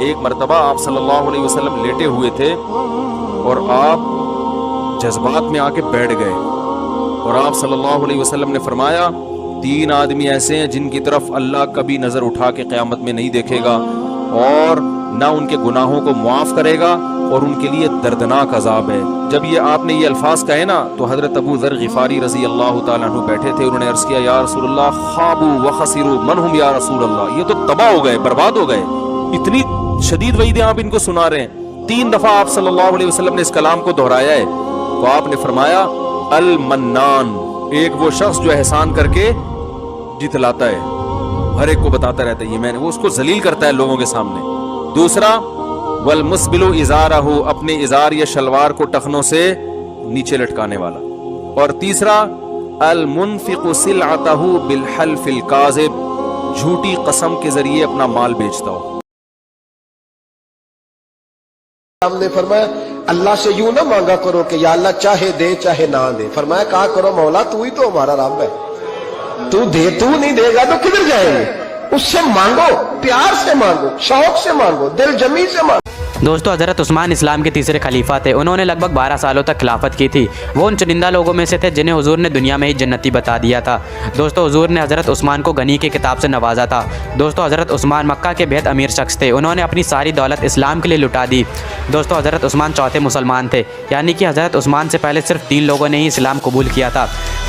ایک مرتبہ آپ صلی اللہ علیہ وسلم لیٹے ہوئے تھے اور آپ جذبات میں آ کے بیٹھ گئے، اور آپ صلی اللہ علیہ وسلم نے فرمایا 3 آدمی ایسے ہیں جن کی طرف اللہ کبھی نظر اٹھا کے قیامت میں نہیں دیکھے گا اور نہ ان کے گناہوں کو معاف کرے گا، اور ان کے لیے دردناک عذاب ہے۔ جب یہ آپ نے یہ الفاظ کہے نا تو حضرت ابو ذر غفاری رضی اللہ تعالیٰ عنہ بیٹھے تھے، انہوں نے عرض کیا یا رسول اللہ خابوا وخسروا من هم یا رسول اللہ، یہ تو تباہ ہو گئے، برباد ہو گئے، اتنی شدید وعیدیں آپ ان کو سنا رہے ہیں۔ 3 دفعہ آپ صلی اللہ علیہ وسلم نے اس کلام کو دہرایا ہے، تو آپ نے فرمایا المنان، ایک وہ شخص جو احسان کر کے جتلاتا ہے، ہر ایک کو بتاتا رہتا ہے یہ میں نے، وہ اس کو ذلیل کرتا ہے لوگوں کے سامنے۔ دوسرا والمسبل ازارہ، اپنے ازار یا شلوار کو ٹخنوں سے نیچے لٹکانے والا، اور تیسرا المنفق سلعتہ بالحلف الکاذب، جھوٹی قسم کے ذریعے اپنا مال بیچتا ہو۔ ہم نے فرمایا اللہ سے یوں نہ مانگا کرو کہ یا اللہ چاہے دے چاہے نہ دے، فرمایا کہا کرو مولا تو ہی تو ہمارا رب ہے، تو دے، تو نہیں دے گا تو کدھر جائیں گے؟ اس سے مانگو، پیار سے مانگو، شوق سے مانگو، دل جمی سے مانگو۔ دوستو حضرت عثمان اسلام کے تیسرے خلیفہ تھے، انہوں نے لگ بھگ 12 سالوں تک خلافت کی تھی، وہ ان چنندہ لوگوں میں سے تھے جنہیں حضور نے دنیا میں ہی جنتی بتا دیا تھا۔ دوستو حضور نے حضرت عثمان کو غنی کے خطاب سے نوازا تھا۔ دوستو حضرت عثمان مکہ کے بہت امیر شخص تھے، انہوں نے اپنی ساری دولت اسلام کے لیے لٹا دی۔ دوستو حضرت عثمان چوتھے مسلمان تھے، یعنی کہ حضرت عثمان سے پہلے صرف 3 لوگوں نے ہی اسلام قبول کیا تھا۔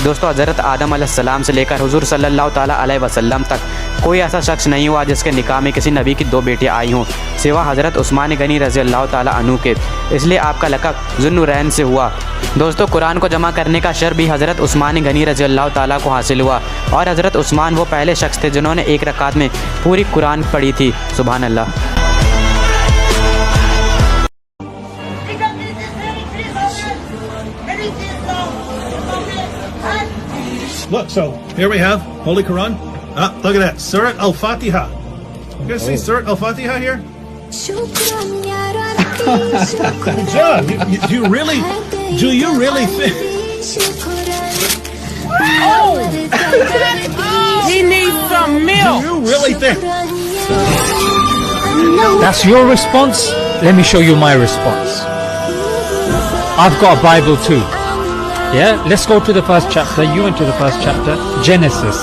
دوستو حضرت آدم علیہ السلام سے لے کر حضور صلی اللہ تعالیٰ علیہ وسلم تک کوئی ایسا شخص نہیں ہوا جس کے نکاح میں کسی نبی کی 2 بیٹیاں آئی ہوں سوا حضرت عثمان غنی رضی اللہ تعالیٰ عنہ کے، اس لیے آپ کا لقب ذو النورین سے ہوا۔ دوستو قرآن کو جمع کرنے کا شرف بھی حضرت عثمان غنی رضی اللہ تعالیٰ کو حاصل ہوا، اور حضرت عثمان وہ پہلے شخص تھے جنہوں نے 1 رکعت میں پوری قرآن پڑھی تھی۔ سبحان اللہ۔ Look, so here we have Holy Quran. Look at that, Surat Al-Fatiha. You guys see Surat Al-Fatiha here? John, do you really think? Oh! He needs some milk! Do you really think? That's your response? Let me show you my response. I've got a Bible too. Yeah, let's go to the first chapter. You went to the first chapter. Genesis.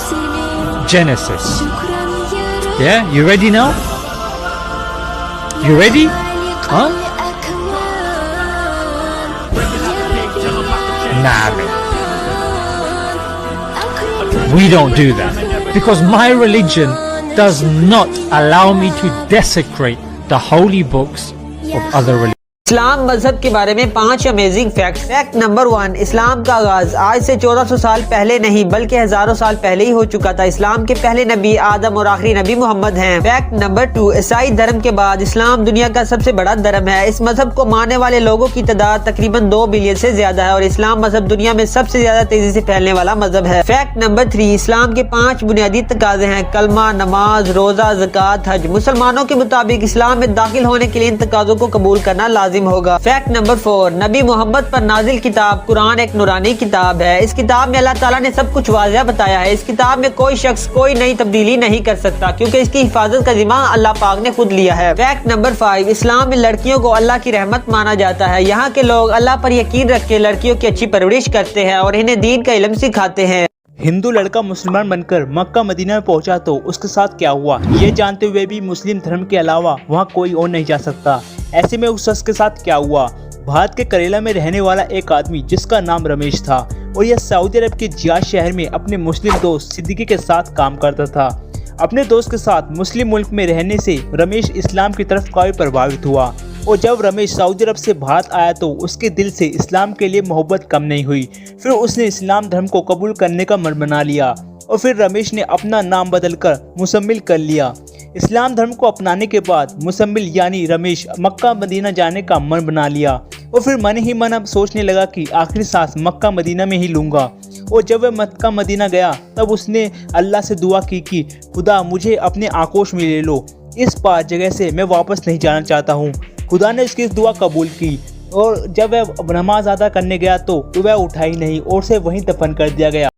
Yeah, you ready now? You ready? Huh? Nah, man. We don't do that. Because my religion does not allow me to desecrate the holy books of other religions. اسلام مذہب کے بارے میں 5 amazing facts. Fact number 1، اسلام کا آغاز آج سے 1400 سال پہلے نہیں بلکہ ہزاروں سال پہلے ہی ہو چکا تھا۔ اسلام کے پہلے نبی آدم اور آخری نبی محمد ہیں۔ فیکٹ نمبر 2، عیسائی دھرم کے بعد اسلام دنیا کا سب سے بڑا دھرم ہے۔ اس مذہب کو ماننے والے لوگوں کی تعداد تقریباً 2 بلین سے زیادہ ہے، اور اسلام مذہب دنیا میں سب سے زیادہ تیزی سے پھیلنے والا مذہب ہے۔ فیکٹ نمبر 3، اسلام کے 5 بنیادی تقاضے ہیں: کلمہ، نماز، روزہ، زکوٰۃ، حج۔ مسلمانوں کے مطابق اسلام میں داخل ہونے کے لیے ان تقاضوں کو قبول کرنا لازم ہوگا۔ فیکٹ نمبر 4، نبی محمد پر نازل کتاب قرآن ایک نورانی کتاب ہے۔ اس کتاب میں اللہ تعالیٰ نے سب کچھ واضح بتایا ہے۔ اس کتاب میں کوئی شخص کوئی نئی تبدیلی نہیں کر سکتا کیونکہ اس کی حفاظت کا ذمہ اللہ پاک نے خود لیا ہے۔ فیکٹ نمبر 5، اسلام میں لڑکیوں کو اللہ کی رحمت مانا جاتا ہے۔ یہاں کے لوگ اللہ پر یقین رکھ کے لڑکیوں کی اچھی پرورش کرتے ہیں اور انہیں دین کا علم سکھاتے ہیں۔ ہندو لڑکا مسلمان بن کر مکہ مدینہ میں پہنچا تو اس کے ساتھ کیا ہوا، یہ جانتے ہوئے بھی مسلم دھرم کے علاوہ وہاں کوئی اور نہیں جا سکتا۔ ایسے میں اس شخص کے ساتھ کیا ہوا، بھارت کے کریلا میں رہنے والا ایک آدمی جس کا نام رمیش تھا، اور یہ سعودی عرب کے جیاش شہر میں اپنے مسلم دوست صدیقی کے ساتھ کام کرتا تھا۔ اپنے دوست کے ساتھ مسلم ملک میں رہنے سے رمیش اسلام کی طرف کافی پربھاوت ہوا، اور جب رمیش سعودی عرب سے بھارت آیا تو اس کے دل سے اسلام کے لیے محبت کم نہیں ہوئی۔ پھر اس نے اسلام دھرم کو قبول کرنے کا من بنا لیا، اور پھر رمیش نے اپنا نام بدل کر مسمل کر لیا۔ اسلام دھرم کو اپنانے کے بعد مسمل یعنی رمیش مکہ مدینہ جانے کا من بنا لیا، اور پھر من ہی من اب سوچنے لگا کہ آخری سانس مکہ مدینہ میں ہی لوں گا۔ اور جب وہ مکہ مدینہ گیا تب اس نے اللہ سے دعا کی کہ خدا مجھے اپنے آغوش میں لے لو، اس پاک جگہ سے میں واپس نہیں جانا چاہتا ہوں۔ خدا نے اس کی دعا قبول کی، اور جب وہ نماز ادا کرنے گیا تو وہ اٹھا ہی نہیں اور اسے وہیں دفن کر دیا گیا۔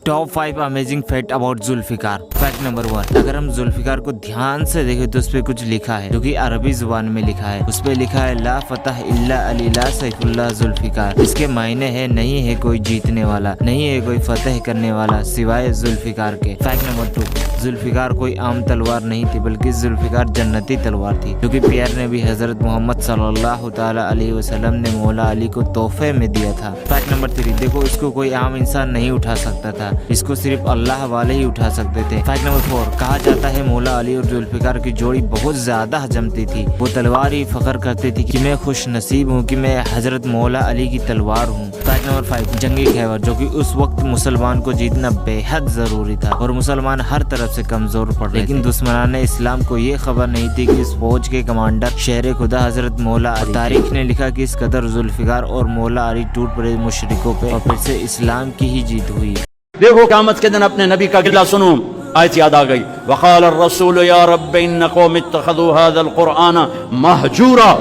Top 5 amazing fact about Zulfikar. Fact number 1, अगर हम जुल्फिकार को ध्यान से देखें तो उस पे कुछ लिखा है जो कि अरबी जुबान में लिखा है। उस पे लिखा है ला फतह इल्ला अली ला सैफुल्लाह जुल्फिकार। इसके मायने है नहीं है कोई जीतने वाला, नहीं है कोई फतह करने वाला सिवाय जुल्फिकार के। फैक्ट नंबर 2, जुल्फिकार कोई आम तलवार नहीं थी बल्कि जुल्फिकार जन्नती तलवार थी जो कि प्यार नबी हजरत मोहम्मद सल्लल्लाहु ताला अलैहि वसल्लम ने मौला अली को तोहफे में दिया था। फैक्ट नंबर 3, देखो इसको कोई आम इंसान नहीं उठा सकता था, इसको सिर्फ अल्लाह वाले ही उठा सकते थे। फैक्ट नंबर 4, कहा जाता है मौला अली और जुल्फिकार की जोड़ी बहुत ज्यादा जमती थी। वो तलवार ही फख्र करती थी कि मैं खुश नसीब हूँ कि मैं हजरत मौला अली की तलवार हूँ। फैक्ट नंबर 5, जंगी खैबर जो कि उस वक्त मुसलमान को जीतना बेहद जरूरी था और मुसलमान हर तरफ से कमजोर पड़ रहे, लेकिन दुश्मनान इस्लाम को ये खबर नहीं थी कि इस फौज के कमांडर शेर खुदा हजरत मौला अली। तारीख ने लिखा कि इस कदर जुल्फिकार और मौला अली टूट पड़े मुशरिकों पे और फिर से इस्लाम की ही जीत हुई। देखो क़यामत के दिन अपने नबी का गिला सुनो, आयत याद आ गई, वक़ाल अर्रसूल या रब्बी इन्न कौमी इत्तख़ज़ू हाज़ल क़ुरआन महजूरा।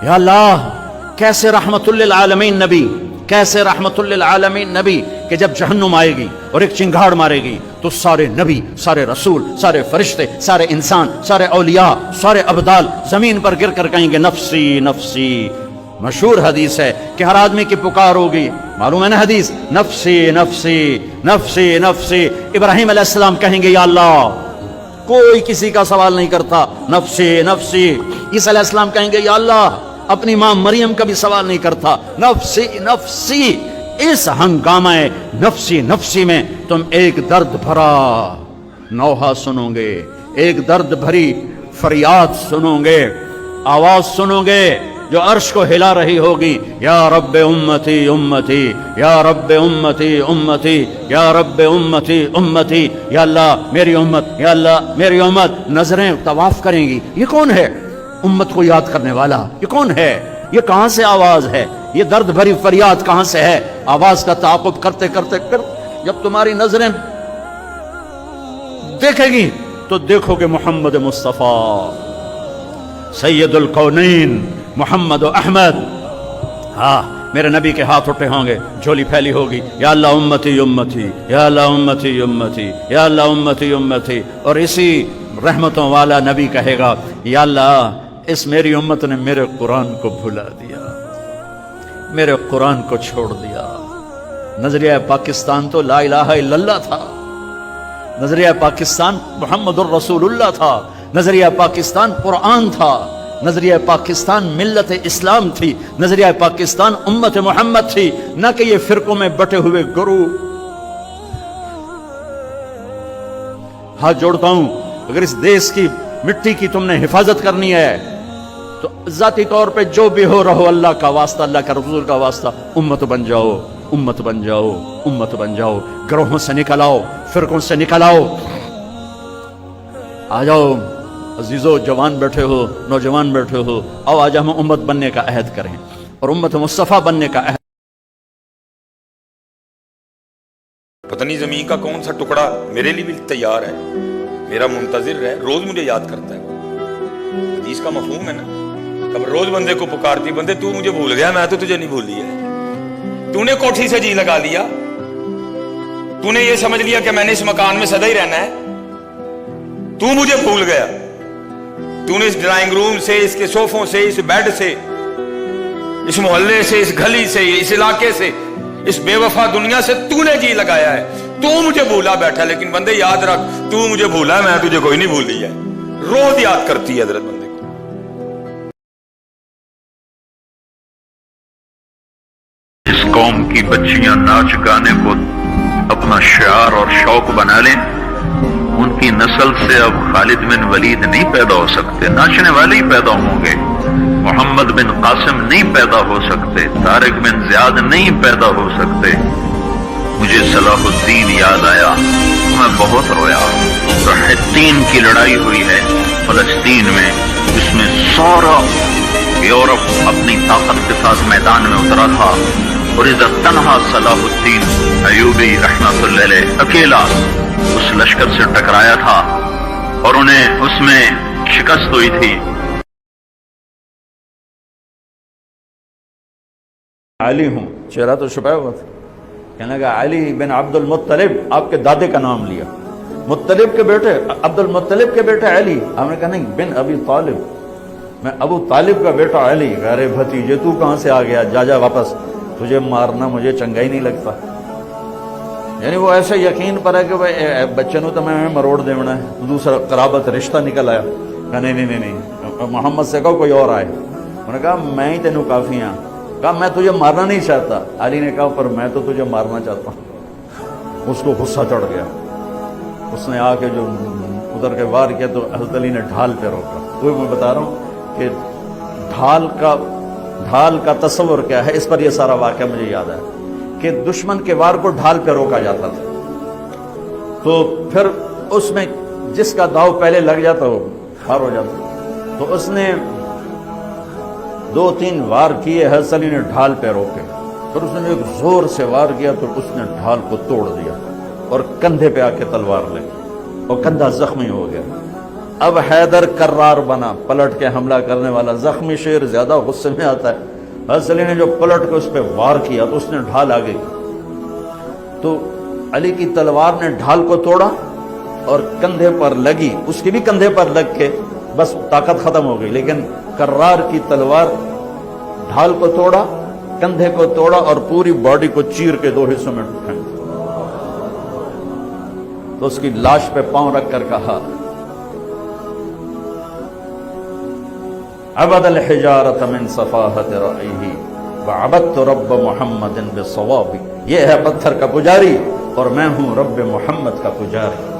या अल्लाह, कैसे रहमतुल लिल आलमीन नबी, कैसे रहमतुल लिल आलमीन नबी कि जब जहन्नुम आएगी और एक चिंगाड़ मारेगी तो सारे नबी, सारे रसूल, सारे फरिश्ते, सारे इंसान, सारे औलिया, सारे अब्दाल जमीन पर गिर कर कहेंगे नफ्सी नफ्सी। मशहूर हदीस है कि हर आदमी की पुकार होगी, मालूम है ना हदीस, नफ्सी नफ्सी नफ्सी नफ्सी। इब्राहिम अलैहिस्सलाम कहेंगे या अल्लाह, कोई किसी का सवाल नहीं करता, नफ्सी नफ्सी। ईसा अलैहिस्सलाम कहेंगे या अल्लाह, अपनी मां मरियम का भी सवाल नहीं करता, नफ्सी नफ्सी। इस हंगामा नफ्सी नफ्सी में तुम एक दर्द भरा नौहा सुनोगे, एक दर्द भरी फरियाद सुनोगे, आवाज सुनोगे जो अर्श को हिला रही होगी, या रब्बे उम्मती उम्मती, या रब्बे उम्मती उम्मती, या रब्बे उम्मती उम्मती। या अल्लाह मेरी उम्मत, या अल्लाह मेरी उम्मत। नजरें तवाफ करेंगी, ये कौन है उम्मत को याद करने वाला, ये कौन है, ये कहां से आवाज है, ये दर्द भरी फरियाद कहां से है। आवाज का ताक़ुब करते करते जब तुम्हारी नजरें देखेगी तो देखोगे मोहम्मद मुस्तफ़ा सैयदुल कौनैन मोहम्मद अहमद। हाँ, मेरे नबी के हाथ उठे होंगे, झोली फैली होगी, या अल्लाह उम्मती उम्मती, या अल्लाह उम्मती उम्मती, या अल्लाह उम्मती उम्मती। और इसी रहमतों वाला नबी कहेगा, या अल्लाह इस मेरी उम्मत ने मेरे कुरान को भुला दिया, मेरे कुरान को छोड़ दिया। नजरिया पाकिस्तान तो ला इलाहा इल्लल्लाह था, नजरिया पाकिस्तान मुहम्मदुर रसूलुल्लाह था, नजरिया पाकिस्तान कुरान था, नजरिया पाकिस्तान मिल्लत इस्लाम थी, नजरिया पाकिस्तान उम्मत मोहम्मद थी, न कि ये फिरकों में बटे हुए गुरु। हाथ जोड़ता हूं, अगर इस देश की मिट्टी की तुमने हिफाजत करनी है तो जाती तौर पे जो भी हो रहो, अल्लाह का वास्ता, अल्लाह का रसूल का वास्ता, उम्मत बन जाओ, उम्मत बन जाओ, उम्मत बन जाओ। ग्रोहों से निकल आओ, फिरकों से निकल आओ, आ जाओ अजीजो, जवान बैठे हो, नौजवान बैठे हो, आओ आज हम उम्मत बनने का अहद करें और उम्मत मुस्तफ़ा बनने का अहद। पता नहीं जमीन का कौन सा टुकड़ा मेरे लिए भी तैयार है, मेरा मुंतजिर है, रोज मुझे याद करता है। हदीस का मफहूम है ना, कब रोज बंदे को पुकारती, बंदे तू मुझे भूल गया, मैं तो तुझे नहीं भूली है। तूने कोठी से जी लगा लिया, तूने ये समझ लिया कि मैंने इस मकान में सदा ही रहना है, तू मुझे भूल गया। तूने इस ड्राइंग रूम से, इसके सोफों से, इस बेड से, इस मोहल्ले से, इस गली से, इस इलाके से, इस बेवफा दुनिया से तूने जी लगाया है। तू मुझे भूला बैठा, लेकिन बंदे याद रख, तू मुझे भूला है, मैं तुझे कोई नहीं भूल है। रोज याद करती है हजरत बंदे को। इस कौम की बच्चियां नाच गाने को अपना शियार और शौक बना लें, उनकी नस्ल से अब खालिद बिन वलीद नहीं पैदा हो सकते, नाचने वाले ही पैदा होंगे। मोहम्मद बिन कासिम नहीं पैदा हो सकते, तारिक बिन ज़ियाद नहीं पैदा हो सकते। मुझे सलाहुद्दीन याद आया, मैं बहुत रोया। रहतीन की लड़ाई हुई है फलस्तीन में, जिसमें सारा यूरोप अपनी ताकत के साथ मैदान में उतरा था और इधर तन्हा सलाहुद्दीन अयूबी रहमतुल्लाह अलैह अकेला उस लश्कर से टकराया था और उन्हें उसमें शिकस्त हुई थी। अली हूँ, चेहरा तो छुपाया हुआ था। कहने लगा अली बिन अब्दुल मुत्तलिब, आपके दादे का नाम लिया। मुत्तलिब के बेटे, अब्दुल मुत्तलिब के बेटे अली। हमने कहा नहीं, बिन अबी तालिब, मैं अबू तालिब का बेटा अली। अरे भतीजे तू कहाँ से आ गया, जा जा वापस, तुझे मारना मुझे चंगा ही नहीं लगता। यानी वो ऐसे यकीन पर है कि भाई बच्चे तो मैं मरोड़ देना है, दूसरा कराबत रिश्ता निकल आया। कहा नहीं नहीं नहीं नहीं, मोहम्मद से कहो कोई और आए। उन्होंने कहा मैं ही तेनू काफी हाँ। कहा मैं तुझे मारना नहीं चाहता। अली ने कहा पर मैं तो तुझे मारना चाहता हूँ। उसको गुस्सा चढ़ गया, उसने आके जो उधर के वार किया तो हज़रत अली ने ढाल पे रोका। वो मैं बता रहा हूँ कि ढाल का तस्वर क्या है, इस पर यह सारा वाक़या मुझे याद है कि दुश्मन के वार को ढाल पे रोका जाता था। तो फिर उसमें जिसका दाव पहले लग जाता वो हार हो जाता। तो उसने 2-3 वार किए, हज़रत अली ने ढाल पे रोके। फिर उसने एक जोर से वार किया तो उसने ढाल को तोड़ दिया और कंधे पे आके तलवार लगी और कंधा जख्मी हो गया। अब हैदर कर्रार बना, पलट के हमला करने वाला। जख्मी शेर ज्यादा गुस्से में आता है। हज़रत अली ने जो पलट के उस पर वार किया तो उसने ढाल आ गई। तो अली की तलवार ने ढाल को तोड़ा और कंधे पर लगी, उसकी भी कंधे पर लग के बस ताकत खत्म हो गई। लेकिन कर्रार की तलवार ढाल को तोड़ा, कंधे को तोड़ा और पूरी बॉडी को चीर के 2 हिस्सों में फेंक दिया। तो उसकी लाश पे पांव रखकर कहा अबदल हिजारत मिन सफाहत रअयही व अबदतु रब्ब मुहम्मदिन बिस्सवाबी। ये है पत्थर का पुजारी और मैं हूं रब्ब मुहम्मद का पुजारी।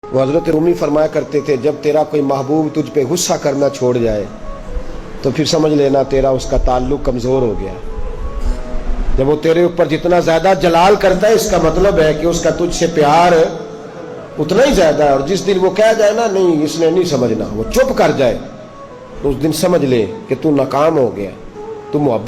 वो हजरत रूमी फरमाया करते थे जब तेरा कोई महबूब तुझ पे गुस्सा करना छोड़ जाए तो फिर समझ लेना तेरा उसका ताल्लुक कमजोर हो गया। जब वो तेरे ऊपर जितना ज्यादा जलाल करता है इसका मतलब है कि उसका तुझसे प्यार उतना ही ज्यादा है। और जिस दिन वो कह जाए ना नहीं इसने नहीं समझना, वो चुप कर जाए, तो उस दिन समझ ले कि तू नाकाम हो गया, तू मोहब्बत